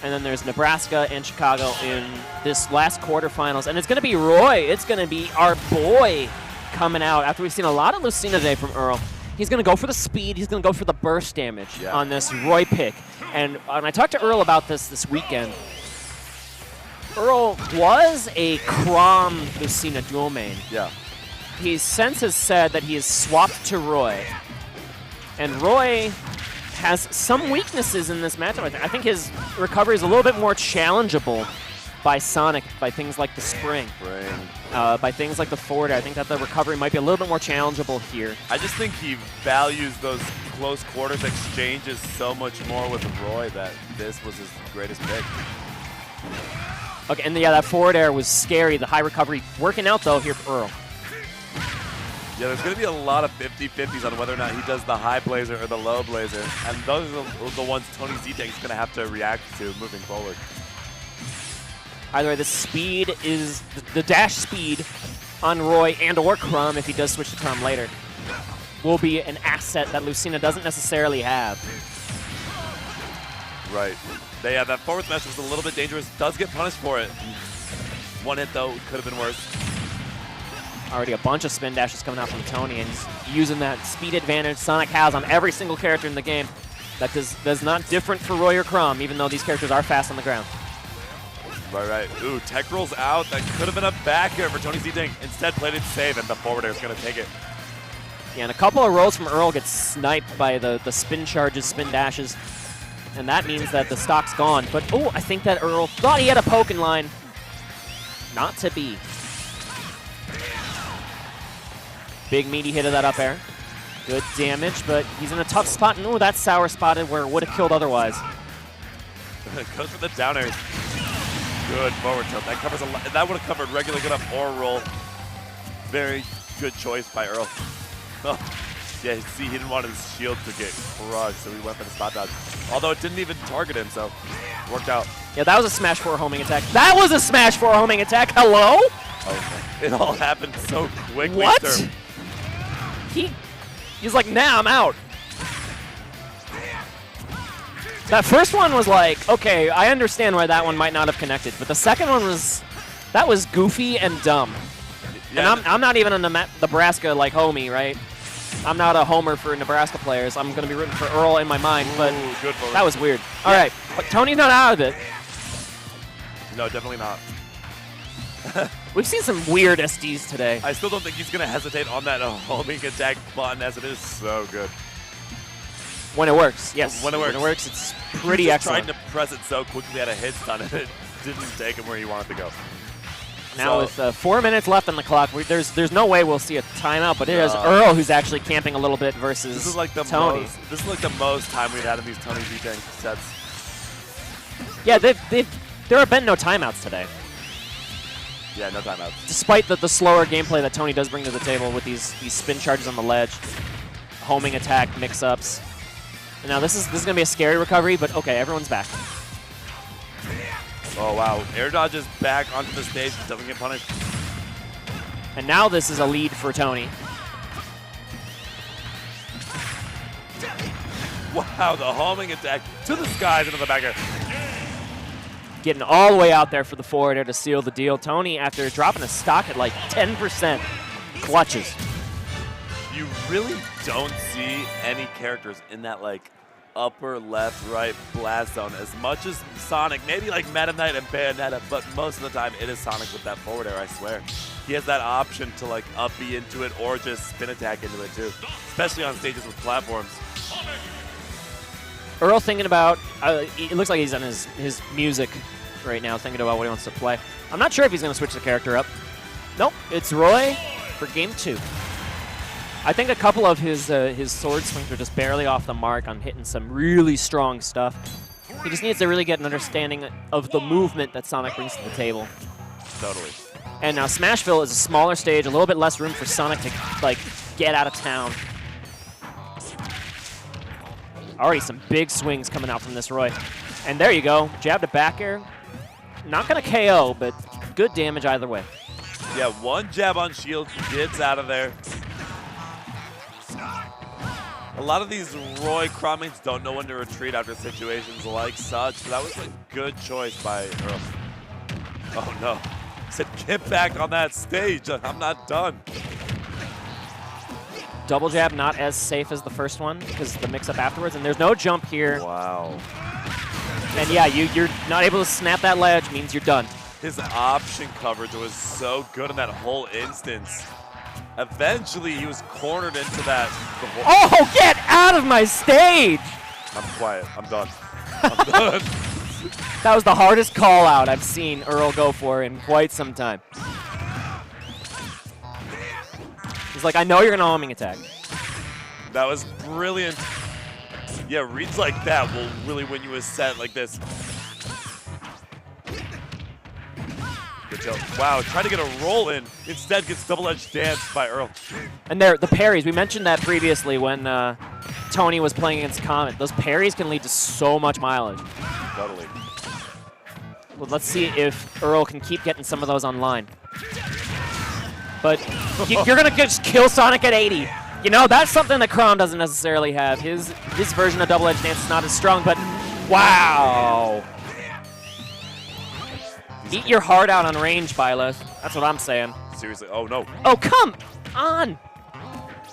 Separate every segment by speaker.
Speaker 1: And then there's Nebraska and Chicago in this last quarterfinals. And it's going to be Roy. It's going to be our boy coming out after we've seen a lot of Lucina today from Earl. He's going to go for the speed. He's going to go for the burst damage on this Roy pick. And when I talked to Earl about this weekend, Earl was a Crom Lucina dual main.
Speaker 2: Yeah.
Speaker 1: He since has said that he has swapped to Roy. And Roy has some weaknesses in this matchup. I think his recovery is a little bit more challengeable by Sonic, by things like the spring. By things like the forward. I think that the recovery might be a little bit more challengeable here.
Speaker 2: I just think he values those close quarters exchanges so much more with Roy that this was his greatest pick.
Speaker 1: Okay, and yeah, that forward air was scary. The high recovery working out, though, here for Earl.
Speaker 2: Yeah, there's going to be a lot of 50-50s on whether or not he does the high blazer or the low blazer. And those are the ones TonyZTank is going to have to react to moving forward.
Speaker 1: Either way, the speed is the dash speed on Roy and or Crum, if he does switch to Crum later, will be an asset that Lucina doesn't necessarily have.
Speaker 2: Right. Yeah, that forward smash was a little bit dangerous. Does get punished for it. One hit, though, could have been worse.
Speaker 1: Already a bunch of spin dashes coming out from Tony, and he's using that speed advantage Sonic has on every single character in the game. That does not different for Roy or Crum, even though these characters are fast on the ground.
Speaker 2: Right. Ooh, tech rolls out. That could have been a back air for TonyZTank. Instead, played it safe, and the forward air is going to take it.
Speaker 1: Yeah, and a couple of rolls from Earl get sniped by the spin charges, spin dashes, and that means that the stock's gone. But, oh, I think that Earl thought he had a poke in line. Not to be. Big meaty hit of that up air. Good damage, but he's in a tough spot. And, oh, that's sour spotted where it would have killed otherwise.
Speaker 2: Goes for the down air. Good forward tilt. That covers a lot. That would have covered regular good up or roll. Very good choice by Earl. Oh, yeah, see, he didn't want his shield to get crushed, so he went for the spot dodge. Although it didn't even target him, so worked out.
Speaker 1: Yeah, that was a Smash 4 homing attack. That was a Smash 4 homing attack. Hello?
Speaker 2: Oh, it all happened so quickly.
Speaker 1: What?
Speaker 2: Sir.
Speaker 1: He's like, nah, I'm out. That first one was like, okay, I understand why that one might not have connected, but the second one was, that was goofy and dumb. Yeah, and I'm not even a Nebraska like homie, right? I'm not a homer for Nebraska players. I'm going to be rooting for Earl in my mind, but that was weird. All right, but Tony's not out of it.
Speaker 2: No, definitely not.
Speaker 1: We've seen some weird SDs today.
Speaker 2: I still don't think he's going to hesitate on that homing attack button, as it is so good.
Speaker 1: When it works, yes.
Speaker 2: When it works.
Speaker 1: When it works, it's pretty excellent.
Speaker 2: Trying to press it so quickly at a hit stun, and it didn't take him where he wanted to go.
Speaker 1: Now with 4 minutes left on the clock, there's no way we'll see a timeout, but it is Earl who's actually camping a little bit versus
Speaker 2: this is like the
Speaker 1: Tony.
Speaker 2: This is like the most time we've had in these TonyZTank sets.
Speaker 1: Yeah, there have been no timeouts today.
Speaker 2: Yeah, no timeouts.
Speaker 1: Despite the slower gameplay that Tony does bring to the table with these spin charges on the ledge, homing attack, mix-ups. And now this is going to be a scary recovery, but okay, everyone's back.
Speaker 2: Oh, wow. Air dodge is back onto the stage. Doesn't get punished.
Speaker 1: And now this is a lead for Tony.
Speaker 2: Wow, the homing attack to the skies into the back air.
Speaker 1: Getting all the way out there for the forward air to seal the deal. Tony, after dropping a stock at like 10%, clutches.
Speaker 2: You really don't see any characters in that like upper left right blast zone as much as Sonic, maybe like Meta Knight and Bayonetta, but most of the time it is Sonic with that forward air, I swear. He has that option to like up B into it or just spin attack into it too, especially on stages with platforms.
Speaker 1: Earl thinking about, it looks like he's on his music right now, thinking about what he wants to play. I'm not sure if he's going to switch the character up. Nope, it's Roy for game 2. I think a couple of his sword swings are just barely off the mark on hitting some really strong stuff. He just needs to really get an understanding of the movement that Sonic brings to the table.
Speaker 2: Totally.
Speaker 1: And now Smashville is a smaller stage, a little bit less room for Sonic to like get out of town. Already some big swings coming out from this Roy. And there you go, jab to back air. Not gonna KO, but good damage either way.
Speaker 2: Yeah, one jab on shield, gets out of there. A lot of these Roy Cromings don't know when to retreat after situations like such. So that was a good choice by Earl. Oh no. He said, get back on that stage. I'm not done.
Speaker 1: Double jab not as safe as the first one because the mix-up afterwards, and there's no jump here.
Speaker 2: Wow.
Speaker 1: And yeah, you're not able to snap that ledge, means you're done.
Speaker 2: His option coverage was so good in that whole instance. Eventually, he was cornered into that.
Speaker 1: Oh, get out of my stage!
Speaker 2: I'm quiet. I'm done. I'm done.
Speaker 1: That was the hardest call out I've seen Earl go for in quite some time. He's like, I know you're going to homing attack.
Speaker 2: That was brilliant. Yeah, reads like that will really win you a set like this. Good job. Wow, trying to get a roll in. Instead gets double-edged danced by Earl.
Speaker 1: And there, the parries, we mentioned that previously when Tony was playing against Comet. Those parries can lead to so much mileage.
Speaker 2: Totally.
Speaker 1: Well, let's see if Earl can keep getting some of those online. But you're going to just kill Sonic at 80. You know, that's something that Crom doesn't necessarily have. His version of double-edged dance is not as strong, but wow. Eat your heart out on range, Byleth. That's what I'm saying.
Speaker 2: Seriously, oh no.
Speaker 1: Oh, come on.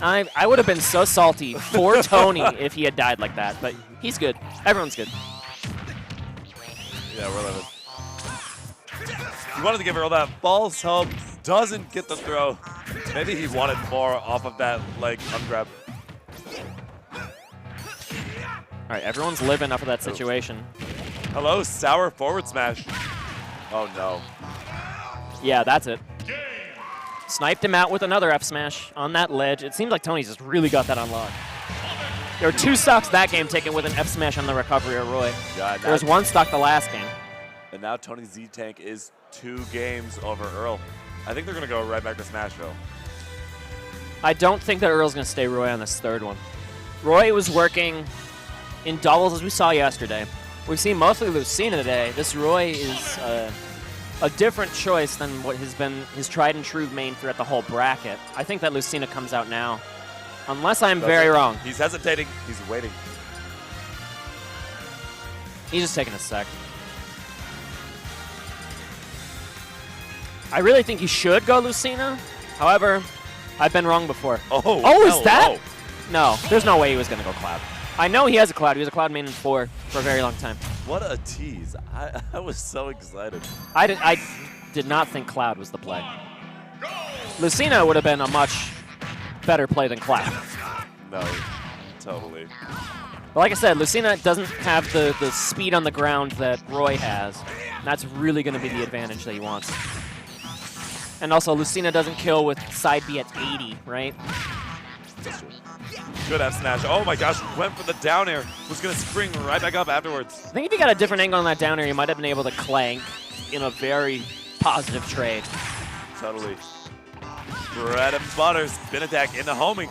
Speaker 1: I would have been so salty for Tony if he had died like that, but he's good. Everyone's good.
Speaker 2: Yeah, we're living. He wanted to give Earl that false hope. Doesn't get the throw. Maybe he wanted more off of that leg ungrab.
Speaker 1: All right, everyone's living up to that situation.
Speaker 2: Hello, sour forward smash. Oh no.
Speaker 1: Yeah, that's it. Sniped him out with another F smash on that ledge. It seems like Tony's just really got that unlocked. There were 2 stocks that game taken with an F smash on the recovery of Roy.
Speaker 2: God,
Speaker 1: there was 1 stock the last game.
Speaker 2: And now TonyZTank is 2 games over Earl. I think they're going to go right back to Smashville.
Speaker 1: I don't think that Earl's going to stay Roy on this 3rd one. Roy was working in doubles as we saw yesterday. We've seen mostly Lucina today. This Roy is a different choice than what has been his tried and true main throughout the whole bracket. I think that Lucina comes out now. Unless I'm very wrong.
Speaker 2: He's hesitating. He's waiting.
Speaker 1: He's just taking a sec. I really think he should go Lucina. However, I've been wrong before.
Speaker 2: Oh,
Speaker 1: is that? No, there's no way he was going to go Cloud. I know he has a Cloud. He was a Cloud main in 4 for a very long time.
Speaker 2: What a tease. I was so excited.
Speaker 1: I did not think Cloud was the play. Lucina would have been a much better play than Cloud.
Speaker 2: No, totally.
Speaker 1: But like I said, Lucina doesn't have the speed on the ground that Roy has. And that's really going to be the advantage that he wants. And also, Lucina doesn't kill with side B at 80, right?
Speaker 2: Good F smash. Oh my gosh, went for the down air. Was going to spring right back up afterwards.
Speaker 1: I think if you got a different angle on that down air, you might have been able to clank in a very positive trade.
Speaker 2: Totally. Bread and butter, spin attack into homing.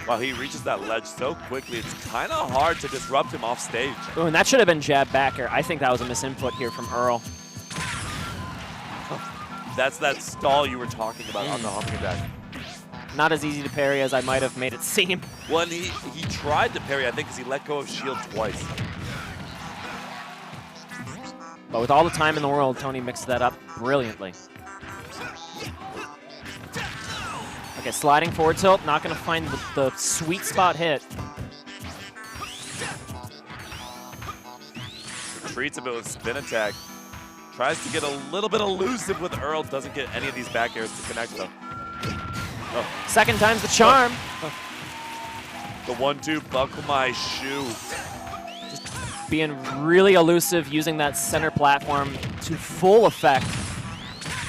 Speaker 2: Wow, he reaches that ledge so quickly, it's kind of hard to disrupt him off stage.
Speaker 1: Ooh, and that should have been jab backer. I think that was a misinput here from Earl.
Speaker 2: That's that stall you were talking about on the homing attack.
Speaker 1: Not as easy to parry as I might have made it seem.
Speaker 2: Well, and he tried to parry, I think, because he let go of shield twice.
Speaker 1: But with all the time in the world, Tony mixed that up brilliantly. Okay, sliding forward tilt, not going to find the sweet spot hit.
Speaker 2: Retreats a bit with spin attack. Tries to get a little bit elusive with Earl. Doesn't get any of these back airs to connect, though. Oh.
Speaker 1: Second time's the charm.
Speaker 2: The 1-2, buckle my shoe.
Speaker 1: Just being really elusive, using that center platform to full effect.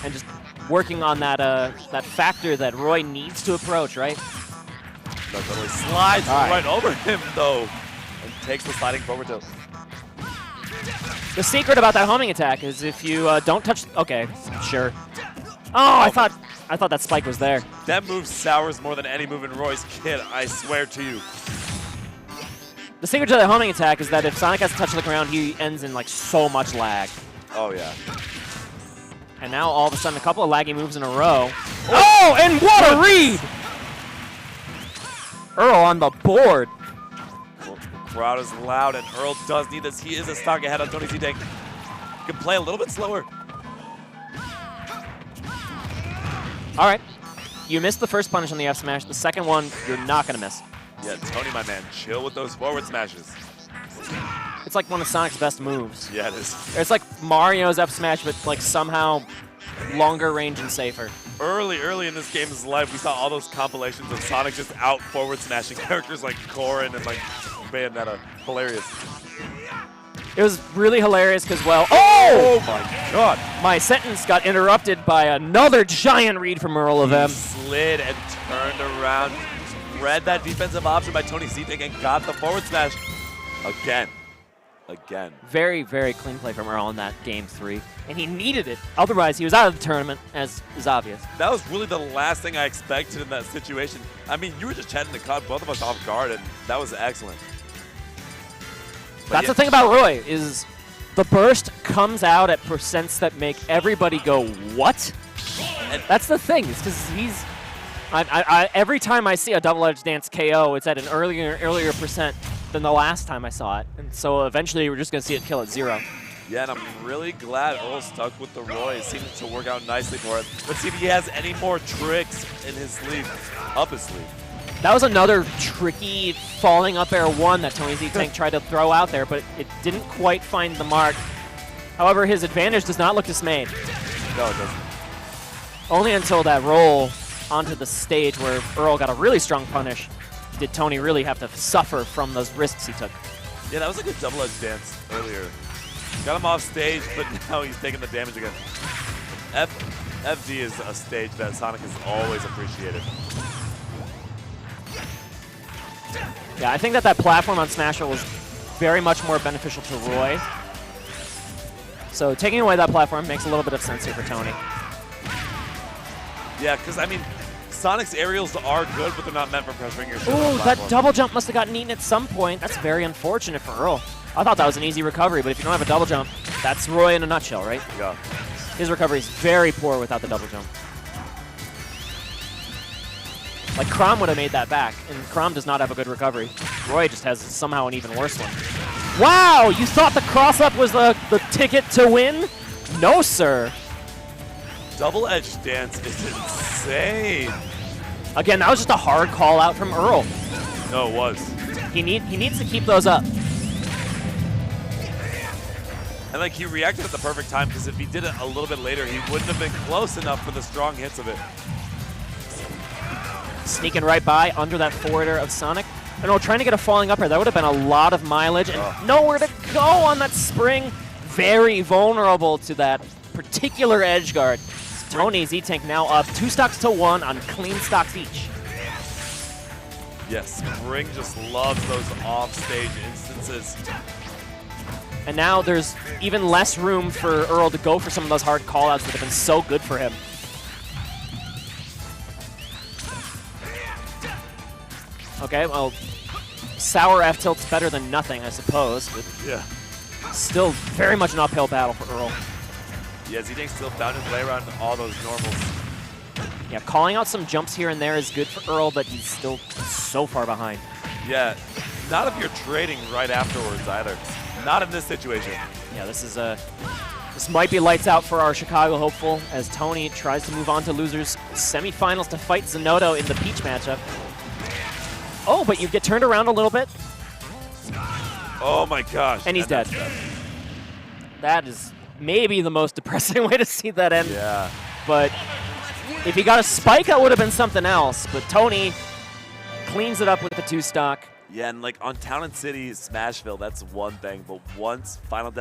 Speaker 1: And just working on that that factor that Roy needs to approach, right?
Speaker 2: No, totally slides right over him, though. And takes the sliding forward tilt.
Speaker 1: The secret about that homing attack is if you don't touch... Okay, sure. Oh, I thought that spike was there.
Speaker 2: That move sours more than any move in Roy's kit, I swear to you.
Speaker 1: The secret to the homing attack is that if Sonic has to touch the ground, he ends in like so much lag.
Speaker 2: Oh, yeah.
Speaker 1: And now all of a sudden, a couple of laggy moves in a row. Oh, and what a read! Earl on the board.
Speaker 2: Well, the crowd is loud, and Earl does need this. He is a stock ahead on TonyZTank. He can play a little bit slower.
Speaker 1: All right. You missed the first punish on the F smash. The second one, you're not going to miss.
Speaker 2: Yeah, Tony, my man, chill with those forward smashes.
Speaker 1: It's like one of Sonic's best moves.
Speaker 2: Yeah, it is.
Speaker 1: It's like Mario's F smash, but like somehow longer range and safer.
Speaker 2: Early in this game's life, we saw all those compilations of Sonic just out forward smashing characters like Corrin and like Bayonetta. Hilarious.
Speaker 1: It was really hilarious because, well, oh
Speaker 2: my God.
Speaker 1: My sentence got interrupted by another giant read from Earl of M.
Speaker 2: Slid and turned around, read that defensive option by TonyZTank and got the forward smash again.
Speaker 1: Very, very clean play from Earl in that game 3, and he needed it. Otherwise, he was out of the tournament, as is obvious.
Speaker 2: That was really the last thing I expected in that situation. I mean, you were just chatting to caught both of us off guard, and that was excellent. But
Speaker 1: That's the thing about Roy, is the burst comes out at percents that make everybody go, what? And that's the thing, is because he's... every time I see a double-edged dance KO, it's at an earlier percent than the last time I saw it. And so eventually we're just going to see it kill at 0.
Speaker 2: Yeah, and I'm really glad Earl stuck with the Roy. It seemed to work out nicely for him. Let's see if he has any more tricks in his sleeve, up his sleeve.
Speaker 1: That was another tricky falling up air 1 that TonyZTank tried to throw out there, but it didn't quite find the mark. However, his advantage does not look dismayed.
Speaker 2: No, it doesn't.
Speaker 1: Only until that roll onto the stage where Earl got a really strong punish did Tony really have to suffer from those risks he took.
Speaker 2: Yeah, that was a good double-edged dance earlier. Got him off stage, but now he's taking the damage again. FD is a stage that Sonic has always appreciated.
Speaker 1: Yeah, I think that platform on Smash was very much more beneficial to Roy. So taking away that platform makes a little bit of sense here for Tony.
Speaker 2: Yeah, because, I mean, Sonic's aerials are good, but they're not meant for pressuring your shoulder.
Speaker 1: Ooh, that double jump must have gotten eaten at some point. That's very unfortunate for Earl. I thought that was an easy recovery, but if you don't have a double jump, that's Roy in a nutshell, right?
Speaker 2: Yeah.
Speaker 1: His recovery is very poor without the double jump. Like, Chrom would have made that back, and Chrom does not have a good recovery. Roy just has somehow an even worse one. Wow, you thought the cross-up was the ticket to win? No, sir.
Speaker 2: Double-edged dance is insane.
Speaker 1: Again, that was just a hard call out from Earl.
Speaker 2: No, it was.
Speaker 1: He needs to keep those up.
Speaker 2: And like he reacted at the perfect time, because if he did it a little bit later, he wouldn't have been close enough for the strong hits of it.
Speaker 1: Sneaking right by under that forwarder of Sonic. And trying to get a falling up air. That would have been a lot of mileage and nowhere to go on that spring. Very vulnerable to that particular edge guard. TonyZTank now up 2 stocks to 1 on clean stocks each.
Speaker 2: Yes, Spring just loves those off-stage instances.
Speaker 1: And now there's even less room for Earl to go for some of those hard callouts that have been so good for him. Okay, well, sour F tilt's better than nothing, I suppose, but
Speaker 2: yeah,
Speaker 1: still very much an uphill battle for Earl.
Speaker 2: Yeah, ZTank still found his way around all those normals.
Speaker 1: Yeah, calling out some jumps here and there is good for Earl, but he's still so far behind.
Speaker 2: Yeah, not if you're trading right afterwards either. Not in this situation.
Speaker 1: Yeah, this might be lights out for our Chicago hopeful as Tony tries to move on to losers semifinals to fight Zanotto in the Peach matchup. Oh, but you get turned around a little bit.
Speaker 2: Oh my gosh.
Speaker 1: And he's dead. That is maybe the most depressing way to see that end.
Speaker 2: Yeah.
Speaker 1: But if he got a spike, that would have been something else. But Tony cleans it up with the 2 stock.
Speaker 2: Yeah, and like on Town and City, Smashville, that's one thing. But once Final Destination